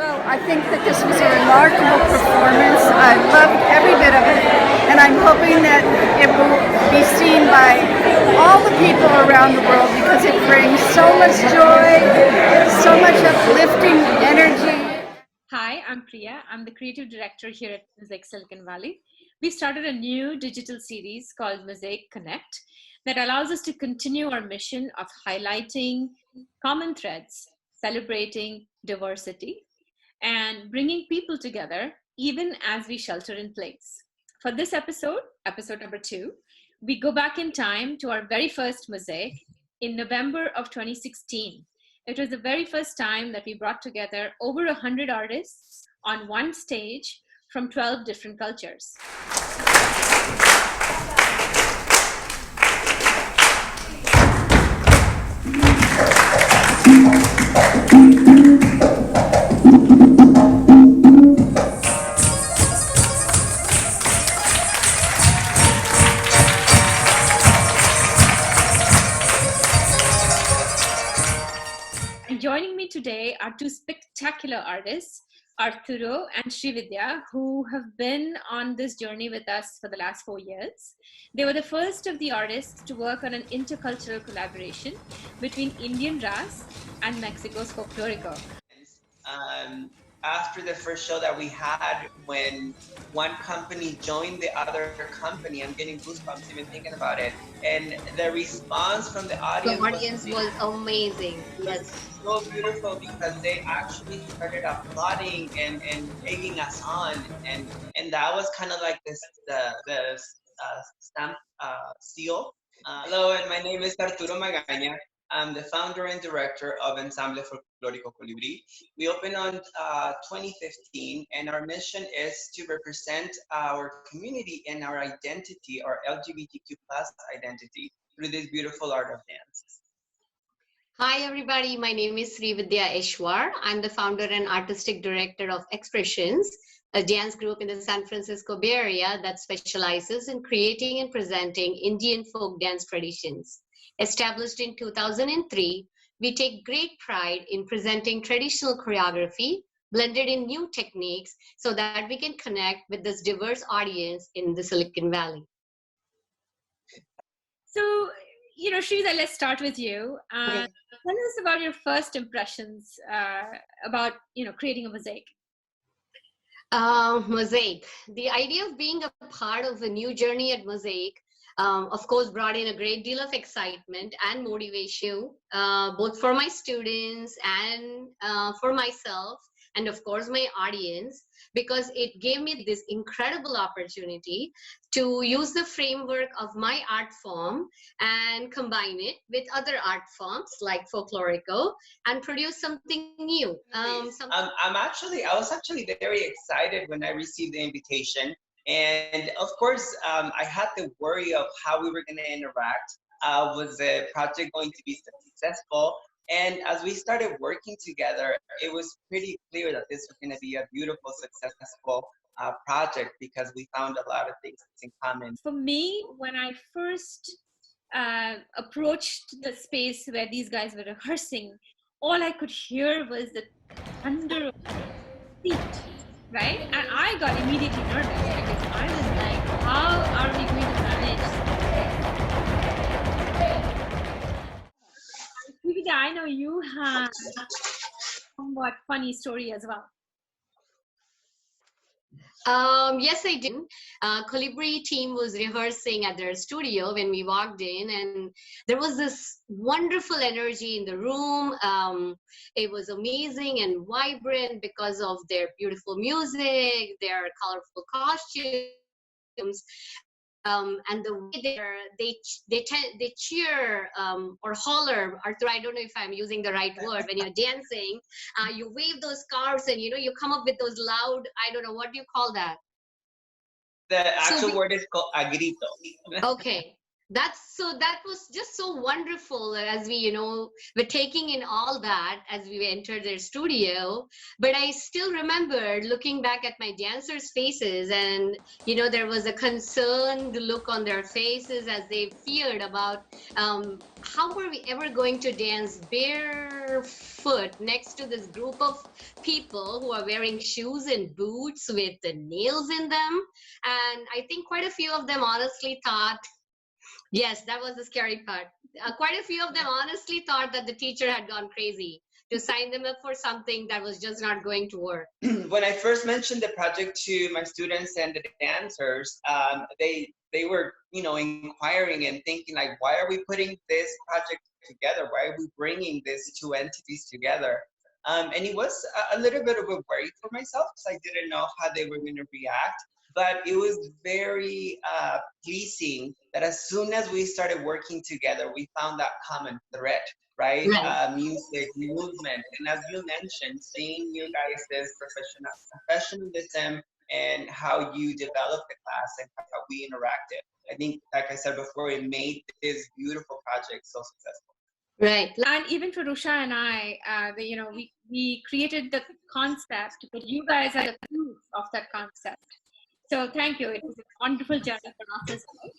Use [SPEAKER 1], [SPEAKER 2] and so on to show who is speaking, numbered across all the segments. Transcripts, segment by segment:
[SPEAKER 1] Well, I think that this was a remarkable performance. I loved every bit of it, and I'm hoping that it will be seen by all the people around the world because it brings so much joy, so much uplifting energy.
[SPEAKER 2] Hi, I'm Priya. I'm the creative director here at Mosaic Silicon Valley. We started a new digital series called Mosaic Connect that allows us to continue our mission of highlighting common threads, celebrating diversity, and bringing people together even as we shelter in place. For this episode number 2, we go back in time to our very first Mosaic in November of 2016. It was the very first time that we brought together over 100 artists on one stage from 12 different cultures. And joining me today are two spectacular artists, Arturo and Srividya, who have been on this journey with us for the last 4 years. They were the first of the artists to work on an intercultural collaboration between Indian Raas and Mexico's Folklórico.
[SPEAKER 3] After the first show that we had, when one company joined the other company, I'm getting goosebumps even thinking about it. And the response from the audience
[SPEAKER 4] was amazing.
[SPEAKER 3] Yes, so beautiful because they actually started applauding and egging us on, and that was kind of like the stamp seal. Hello, and my name is Arturo Magana. I'm the founder and director of Ensamble Folclórico Colibrí. We opened on 2015, and our mission is to represent our community and our identity, our LGBTQ plus identity, through this beautiful art of dance.
[SPEAKER 4] Hi, everybody. My name is Srividya Eashwar. I'm the founder and artistic director of Xpressions, a dance group in the San Francisco Bay Area that specializes in creating and presenting Indian folk dance traditions. Established in 2003, we take great pride in presenting traditional choreography blended in new techniques so that we can connect with this diverse audience in the Silicon Valley.
[SPEAKER 2] So, Srividya, let's start with you.
[SPEAKER 4] Okay.
[SPEAKER 2] Tell us about your first impressions about, creating a mosaic.
[SPEAKER 4] Mosaic. The idea of being a part of a new journey at Mosaic, of course, brought in a great deal of excitement and motivation, both for my students and for myself, and of course, my audience, because it gave me this incredible opportunity to use the framework of my art form and combine it with other art forms like Folklorico and produce something new.
[SPEAKER 3] I was actually very excited when I received the invitation. And of course, I had the worry of how we were going to interact. Was the project going to be successful? And as we started working together, it was pretty clear that this was going to be a beautiful, successful project because we found a lot of things in common.
[SPEAKER 2] For me, when I first approached the space where these guys were rehearsing, all I could hear was the thunder of feet, right? And I got immediately nervous because I was like, how are we going to manage? Srividya, I know you have a somewhat funny story as well.
[SPEAKER 4] Yes, I did. Colibrí team was rehearsing at their studio when we walked in, and there was this wonderful energy in the room. It was amazing and vibrant because of their beautiful music, their colorful costumes, and the way they cheer or holler. Arthur, I don't know if I'm using the right word. When you're dancing, you wave those scarves and you come up with those loud, I don't know, what do you call that?
[SPEAKER 3] The actual word is called a grito.
[SPEAKER 4] Okay. That was just so wonderful as we, were taking in all that as we entered their studio. But I still remember looking back at my dancers' faces, and, there was a concerned look on their faces as they feared about how were we ever going to dance bare foot next to this group of people who are wearing shoes and boots with the nails in them. And I think quite a few of them honestly thought, yes, that was the scary part. Quite a few of them honestly thought that the teacher had gone crazy to sign them up for something that was just not going to work.
[SPEAKER 3] When I first mentioned the project to my students and the dancers, they were, you know, inquiring and thinking like, why are we putting this project together? Why are we bringing these two entities together? And it was a little bit of a worry for myself because I didn't know how they were going to react. But it was very pleasing that as soon as we started working together, we found that common thread, right? Music, movement, and as you mentioned, seeing you guys' professionalism and how you developed the class and how we interacted. I think, like I said before, it made this beautiful project so successful.
[SPEAKER 4] Right.
[SPEAKER 2] And even for Rusha and I, we created the concept, but you guys are the proof of that concept. So thank you. It was a wonderful journey for us as well.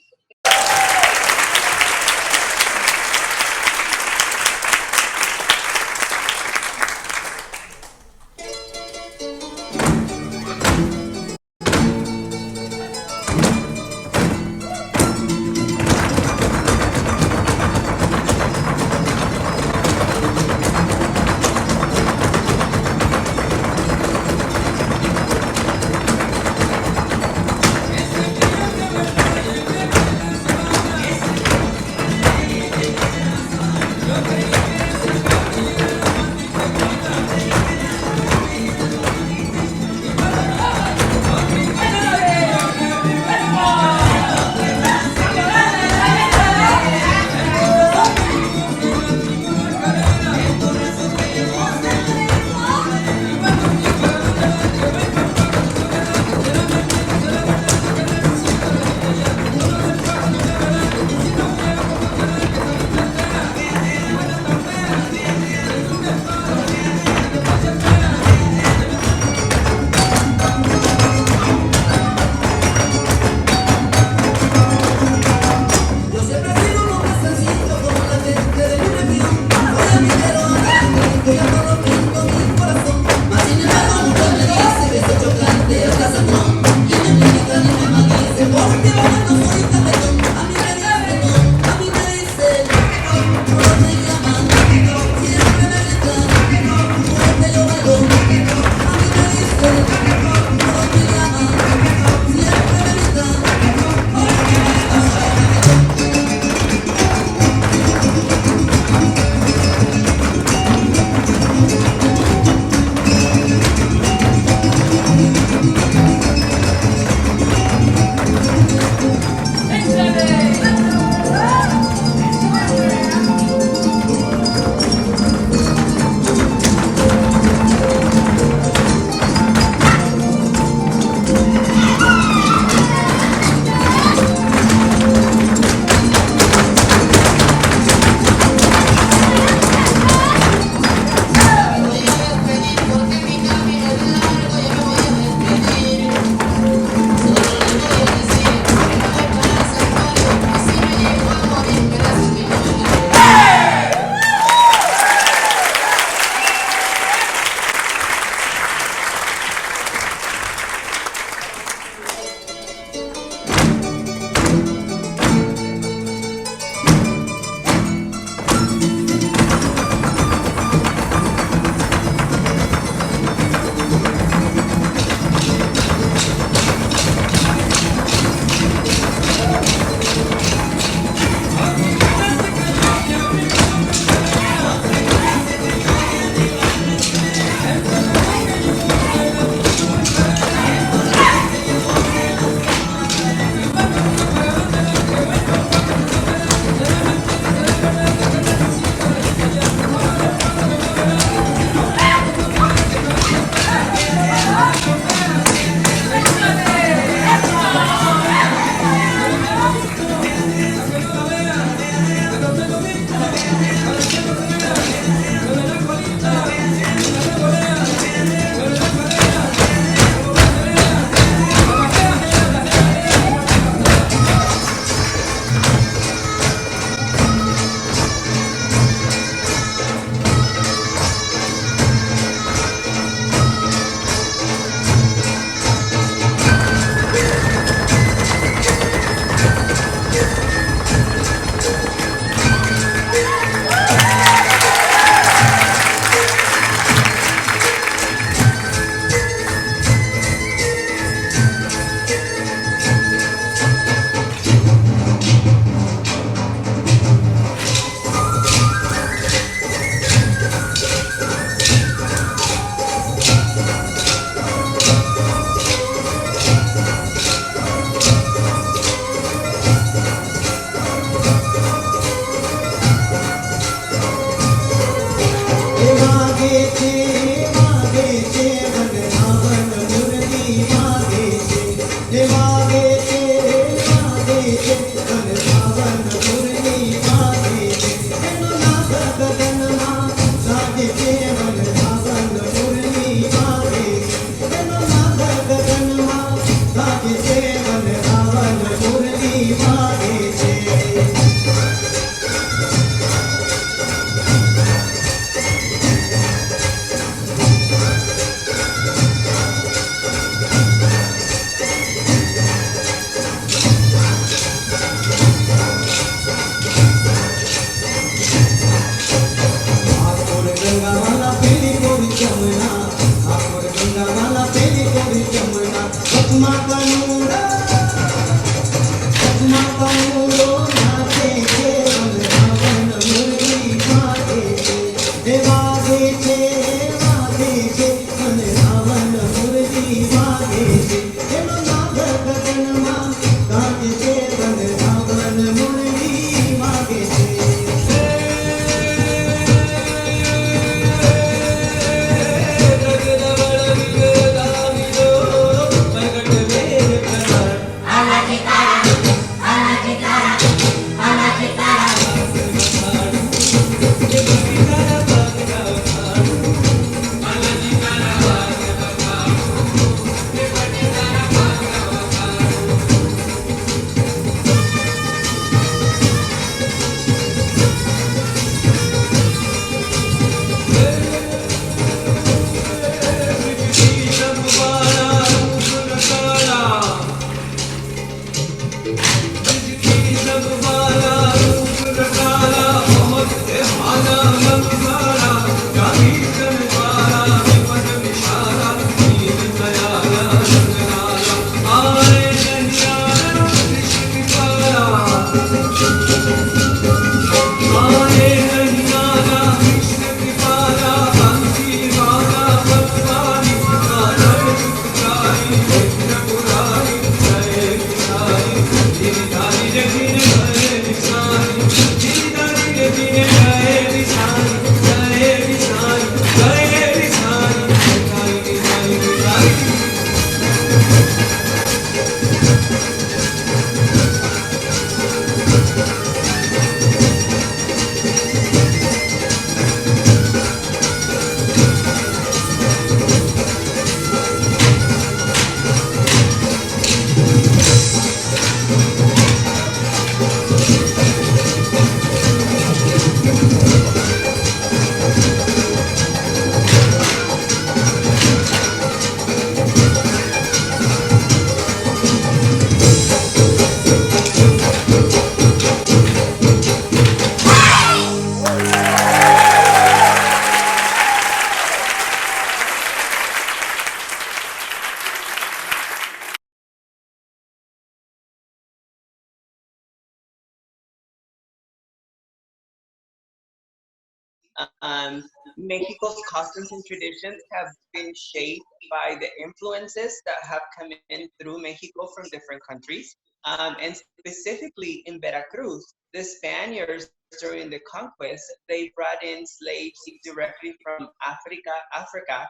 [SPEAKER 3] Mexico's customs and traditions have been shaped by the influences that have come in through Mexico from different countries. And specifically in Veracruz, the Spaniards during the conquest, they brought in slaves directly from Africa,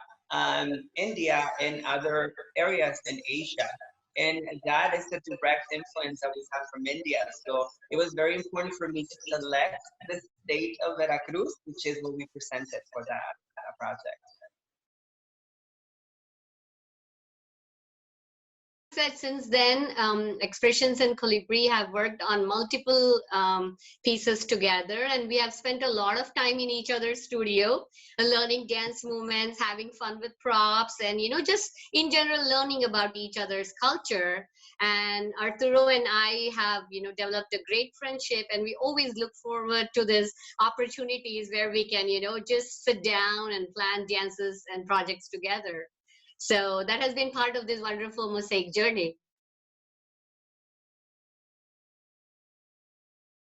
[SPEAKER 3] India, and other areas in Asia. And that is the direct influence that we have from India. So it was very important for me to select the state of Veracruz, which is what we presented for that project.
[SPEAKER 4] Said since then, Xpressions and Colibrí have worked on multiple pieces together, and we have spent a lot of time in each other's studio, learning dance movements, having fun with props, and just in general learning about each other's culture. And Arturo and I have developed a great friendship, and we always look forward to these opportunities where we can just sit down and plan dances and projects together. So that has been part of this wonderful Mosaic journey.